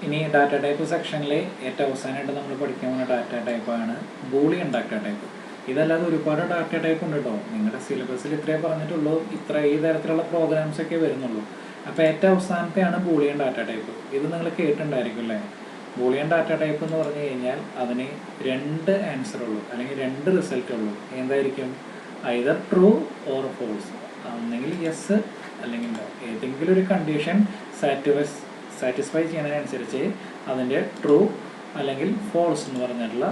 ഇനി data type സെക്ഷനിൽ ഏറ്റവും അവസാനമായിട്ട് നമ്മൾ പഠിക്കാൻ പോകുന്ന ഡാറ്റ ടൈപ്പാണ് ബൂളിയൻ ഡാറ്റ ടൈപ്പ്. ഇതല്ലാതെ ഒരുപാട് ഡാറ്റ ടൈപ്പ് ഉണ്ട് കേട്ടോ. നിങ്ങളുടെ സിലബസിൽ ഇത്രയേ പറഞ്ഞിട്ടുള്ളൂ, ഈ തരത്തിലുള്ള പ്രോഗ്രാംസ് ഒക്കെ വരുന്നുള്ളൂ. അപ്പോൾ ഏറ്റവും അവസാനത്തെയാണ് ബൂളിയൻ ഡാറ്റ ടൈപ്പ്. ഇത് നിങ്ങൾ കേട്ടിട്ടുണ്ടായിരിക്കും അല്ലേ? ബൂളിയൻ ഡാറ്റ ടൈപ്പ് എന്ന് പറഞ്ഞു കഴിഞ്ഞാൽ അതിന് 2 ആൻസർ ഉള്ളൂ, അല്ലെങ്കിൽ 2 റിസൾട്ട് ഉള്ളൂ. എന്തായിരിക്കും? Either true or false. ഒന്നെങ്കിൽ യെസ് അല്ലെങ്കിൽ നോ. ഏതെങ്കിലും ഒരു കണ്ടീഷൻ സാറ്റിസ്ഫൈ ചെയ്യുന്നതിനനുസരിച്ച് അതിൻ്റെ ട്രൂ അല്ലെങ്കിൽ ഫോൾസ് എന്ന് പറഞ്ഞിട്ടുള്ള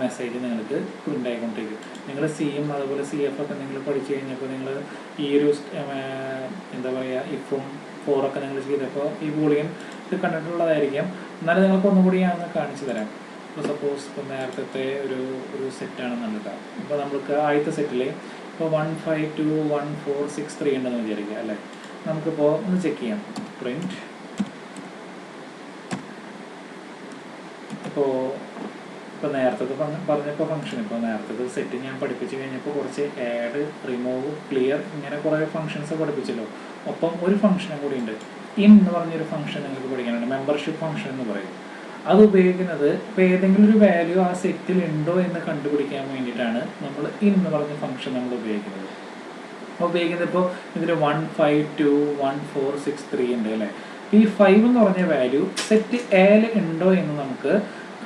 മെസ്സേജ് നിങ്ങൾക്ക് പ്രിൻ്റ് ആയിക്കൊണ്ടിരിക്കും. നിങ്ങൾ സിയും അതുപോലെ CF ഒക്കെ നിങ്ങൾ പഠിച്ചു കഴിഞ്ഞപ്പോൾ നിങ്ങൾ ഈ ഒരു എന്താ പറയുക, ഇഫും ഫോറൊക്കെ നിങ്ങൾ ചെയ്തപ്പോൾ ഈ ബൂളിയൻ ഇത് കണ്ടിട്ടുള്ളതായിരിക്കും. എന്നാലും നിങ്ങൾക്ക് ഒന്നും കൂടി ഞാൻ കാണിച്ചു തരാം. ഇപ്പോൾ സപ്പോസ് ഇപ്പോൾ നേരത്തെ ഒരു സെറ്റാണെന്നുള്ളത്. ഇപ്പോൾ നമുക്ക് ആദ്യത്തെ സെറ്റിൽ ഇപ്പോൾ 1 5 2 1 4 6 3 ഉണ്ടെന്ന് വിചാരിക്കുക അല്ലേ? നമുക്കിപ്പോൾ ഒന്ന് ചെക്ക് ചെയ്യാം. പ്രിൻറ്റ് ഇപ്പോൾ നേരത്തെ പറഞ്ഞപ്പോൾ ഫംഗ്ഷൻ, ഇപ്പോൾ നേരത്തെ സെറ്റ് ഞാൻ പഠിപ്പിച്ച് കഴിഞ്ഞപ്പോൾ കുറച്ച് ആഡ്, റിമൂവ്, ക്ലിയർ ഇങ്ങനെ കുറേ ഫംഗ്ഷൻസ് പഠിപ്പിച്ചല്ലോ. ഒപ്പം ഒരു ഫംഗ്ഷനും കൂടി ഉണ്ട്, ഇൻ എന്ന് പറഞ്ഞൊരു ഫംഗ്ഷൻ നിങ്ങൾക്ക് പഠിക്കാനുണ്ട്. മെമ്പർഷിപ്പ് ഫംഗ്ഷൻ എന്ന് പറയും. അത് ഉപയോഗിക്കുന്നത് ഇപ്പോൾ ഏതെങ്കിലും ഒരു വാല്യൂ ആ സെറ്റിൽ ഉണ്ടോ എന്ന് കണ്ടുപിടിക്കാൻ വേണ്ടിയിട്ടാണ് നമ്മൾ ഇൻ എന്ന് പറഞ്ഞ ഫംഗ്ഷൻ നമ്മൾ ഉപയോഗിക്കുന്നത്. ഇപ്പോൾ ഇതിൽ 1 5 2 1 4 6 3 ഉണ്ട് അല്ലേ? ഈ 5 എന്ന് പറഞ്ഞ വാല്യൂ സെറ്റ് എയിൽ ഉണ്ടോ എന്ന് നമുക്ക്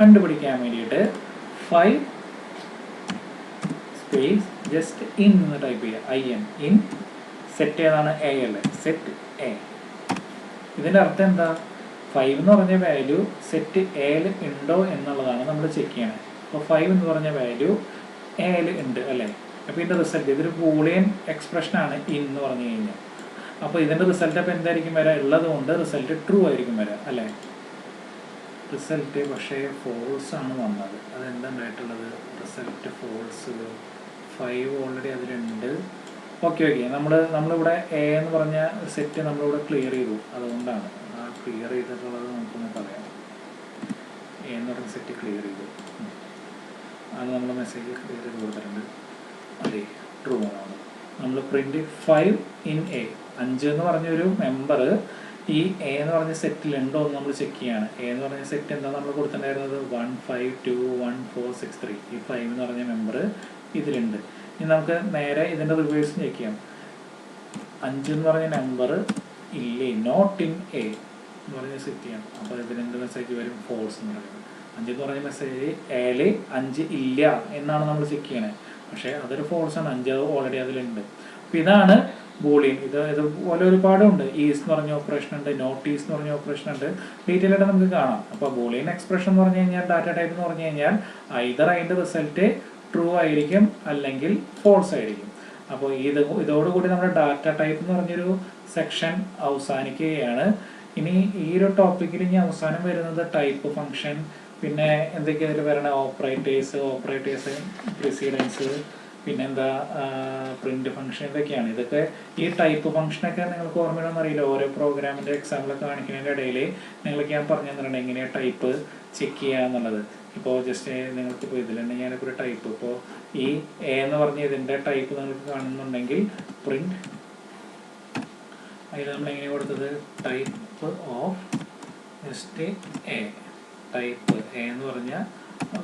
കണ്ടുപിടിക്കാൻ വേണ്ടിയിട്ട് 5 സ്പേസ് ജസ്റ്റ് ഇൻ എന്ന് ടൈപ്പ് ചെയ്യുക. ഇൻ സെറ്റ് ഏതാണ്? എ അല്ലേ? Set A. ഇതിൻ്റെ അർത്ഥം എന്താ? 5 എന്ന് പറഞ്ഞ വാല്യൂ സെറ്റ് എയിൽ ഉണ്ടോ എന്നുള്ളതാണ് നമ്മൾ ചെക്ക് ചെയ്യണത്. അപ്പോൾ 5 എന്ന് പറഞ്ഞ വാല്യൂ എയിൽ ഉണ്ട് അല്ലേ? അപ്പോൾ ഇതിൻ്റെ റിസൾട്ട്, ഇതൊരു ബൂളിയൻ എക്സ്പ്രഷനാണ് ഇൻ എന്ന് പറഞ്ഞു കഴിഞ്ഞാൽ. അപ്പോൾ ഇതിൻ്റെ റിസൾട്ട് അപ്പോൾ എന്തായിരിക്കും വരിക? ഉള്ളത് കൊണ്ട് റിസൾട്ട് ട്രൂ ആയിരിക്കും വരിക അല്ലേ? റിസൾട്ട് പക്ഷേ ഫോൾസ് ആണ് വന്നത്. അതെന്തായിട്ടുള്ളത്? Result false. 5 ഓൾറെഡി അതിലുണ്ട്. ഓക്കെ നമ്മളിവിടെ എ എന്ന് പറഞ്ഞ സെറ്റ് നമ്മളിവിടെ ക്ലിയർ ചെയ്തു. അതുകൊണ്ടാണ് ആ ക്ലിയർ ചെയ്തിട്ടുള്ളത് നമുക്കൊന്ന് പറയാം. എ എന്ന് പറഞ്ഞ സെറ്റ് ക്ലിയർ ചെയ്തു. അത് നമ്മൾ മെസ്സേജ് ക്ലിയർ ചെയ്ത് കൊടുത്തിട്ടുണ്ട്. അതെ, ട്രൂ ആണ്. നമ്മൾ പ്രിൻറ്റ് 5 ഇൻ എ. 5 എന്ന് പറഞ്ഞൊരു മെമ്പർ ഈ എ എന്ന് പറഞ്ഞ സെറ്റിലുണ്ടോ എന്ന് നമ്മൾ ചെക്ക് ചെയ്യാണ്. എ എന്ന് പറഞ്ഞ സെറ്റ് എന്താ നമ്മൾ കൊടുത്തിട്ടുണ്ടായിരുന്നത്? 1 5 2 1 4 6 3. ഈ 5 എന്ന് പറഞ്ഞ മെമ്പർ ഇതിലുണ്ട്. ഇനി നമുക്ക് നേരെ ഇതിൻ്റെ റിവേഴ്സ് ചെക്ക് ചെയ്യാം. 5 എന്ന് പറഞ്ഞ നമ്പർ ഇല്ലേ, നോട്ട് ഇൻ എ എന്ന് പറഞ്ഞ സെറ്റ് ചെയ്യാം. അപ്പോൾ ഇതിനെന്ത് മെസ്സേജ് വരും? ഫോൾസ് എന്ന് പറയുന്നത്. 5 എന്ന് പറഞ്ഞ മെസ്സേജ് എയിൽ 5 ഇല്ല എന്നാണ് നമ്മൾ ചെക്ക് ചെയ്യണേ. പക്ഷേ അതൊരു ഫോൾസ് ആണ്. 5 ഓൾറെഡി അതിലുണ്ട്. അപ്പോൾ ഇതാണ് ബൂളിയൻ. ഇതുപോലെ ഒരുപാടുണ്ട്. ഈസ് എന്ന് പറഞ്ഞ ഓപ്പറേഷൻ ഉണ്ട്, നോട്ട് ഈസ് എന്ന് പറഞ്ഞ ഓപ്പറേഷൻ ഉണ്ട്. ഡീറ്റെയിൽ ആയിട്ട് നമുക്ക് കാണാം. അപ്പോൾ ബൂളിയൻ എക്സ്പ്രഷൻ എന്ന് പറഞ്ഞു കഴിഞ്ഞാൽ, ഡാറ്റ ടൈപ്പ് എന്ന് പറഞ്ഞു കഴിഞ്ഞാൽ ഐദർ അതിൻ്റെ റിസൾട്ട് ട്രൂ ആയിരിക്കും അല്ലെങ്കിൽ ഫോൾസ് ആയിരിക്കും. അപ്പോൾ ഇതോടുകൂടി നമ്മുടെ ഡാറ്റ ടൈപ്പ് എന്ന് പറഞ്ഞൊരു സെക്ഷൻ അവസാനിക്കുകയാണ്. ഇനി ഈ ഒരു ടോപ്പിക്കിൽ ഇനി അവസാനം വരുന്നത് ടൈപ്പ് ഫംഗ്ഷൻ, പിന്നെ എന്തൊക്കെയാണ് ഇതിൽ വരണ ഓപ്പറേറ്റേഴ്സ് പ്രിസിഡൻസ്, പിന്നെന്താ പ്രിന്റ് ഫംഗ്ഷൻ, ഇതൊക്കെയാണ്. ഇതൊക്കെ ഈ ടൈപ്പ് ഫംഗ്ഷനൊക്കെ നിങ്ങൾക്ക് ഓർമ്മയിലൊന്നും അറിയില്ല. ഓരോ പ്രോഗ്രാമിൻ്റെ എക്സാമ്പിളൊക്കെ കാണിക്കുന്നതിൻ്റെ ഇടയിൽ നിങ്ങൾക്ക് ഞാൻ പറഞ്ഞു തന്നിട്ടുണ്ട് എങ്ങനെയാണ് ടൈപ്പ് ചെക്ക് ചെയ്യുക എന്നുള്ളത്. ഇപ്പോൾ ജസ്റ്റ് നിങ്ങൾക്കിപ്പോൾ ഇതിലുണ്ടെങ്കിൽ ഞാനിപ്പോൾ ഒരു ടൈപ്പ്, ഇപ്പോൾ ഈ എ എന്ന് പറഞ്ഞ ഇതിൻ്റെ ടൈപ്പ് നിങ്ങൾക്ക് കാണുന്നുണ്ടെങ്കിൽ പ്രിന്റ്, അതിൽ നമ്മൾ എങ്ങനെ കൊടുത്തത്? Type of just A. Type A എന്ന് പറഞ്ഞാൽ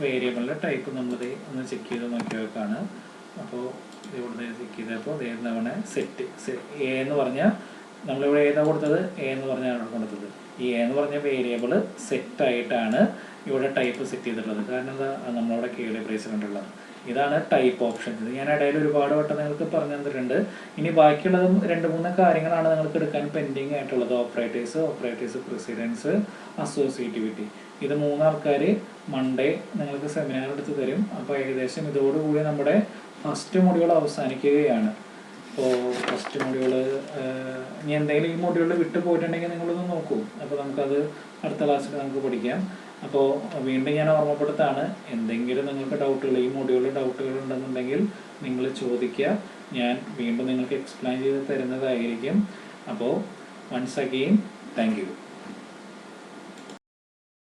വേരിയബിളിൻ്റെ ടൈപ്പ് നമ്മളത് ഒന്ന് ചെക്ക് ചെയ്ത് നോക്കിയവർക്കാണ്. അപ്പോൾ ഇവിടുന്ന് ചെക്ക് ചെയ്തപ്പോൾ തവണ സെറ്റ് എ എന്ന് പറഞ്ഞാൽ നമ്മളിവിടെ ഏതാ കൊടുത്തത്? എ എന്ന് പറഞ്ഞാണ് കൊടുത്തത്. ഈ എ എന്ന് പറഞ്ഞ വേരിയബിൾ സെറ്റായിട്ടാണ് ഇവിടെ ടൈപ്പ് സെറ്റ് ചെയ്തിട്ടുള്ളത്. കാരണം എന്താ? നമ്മളവിടെ കേളി ബ്രേസ് കണ്ടുള്ളത്. ഇതാണ് ടൈപ്പ് ഓപ്ഷൻ. ഇത് ഞാൻ ഇടയിൽ ഒരുപാട് വട്ടം നിങ്ങൾക്ക് പറഞ്ഞു തന്നിട്ടുണ്ട്. ഇനി ബാക്കിയുള്ളതും 2-3 കാര്യങ്ങളാണ് നിങ്ങൾക്ക് എടുക്കാൻ പെൻഡിങ് ആയിട്ടുള്ളത്. Operators precedence, associativity. ഇത് 3 ആൾക്കാർ മൺഡേ നിങ്ങൾക്ക് സെമിനാർ എടുത്ത് തരും. അപ്പോൾ ഏകദേശം ഇതോടുകൂടി നമ്മുടെ ഫസ്റ്റ് മൊഡ്യൂൾ അവസാനിക്കുകയാണ്. അപ്പോൾ ഫസ്റ്റ് മൊഡ്യൂൾ ഇനി എന്തെങ്കിലും ഈ മൊഡ്യൂളിൽ വിട്ടു പോയിട്ടുണ്ടെങ്കിൽ നിങ്ങളൊന്ന് നോക്കൂ. അപ്പോൾ നമുക്കത് അടുത്ത ക്ലാസ്സിൽ നമുക്ക് പഠിക്കാം. അപ്പോൾ വീണ്ടും ഞാൻ ഓർമ്മപ്പെടുത്താണ്, എന്തെങ്കിലും നിങ്ങൾക്ക് ഡൗട്ടുകൾ, ഈ മൊഡ്യൂളിൽ ഡൗട്ടുകൾ ഉണ്ടെന്നുണ്ടെങ്കിൽ നിങ്ങൾ ചോദിക്കുക. ഞാൻ വീണ്ടും നിങ്ങൾക്ക് എക്സ്പ്ലെയിൻ ചെയ്ത് തരുന്നതായിരിക്കും. അപ്പോൾ വൺസ് അഗെയിൻ താങ്ക് യു.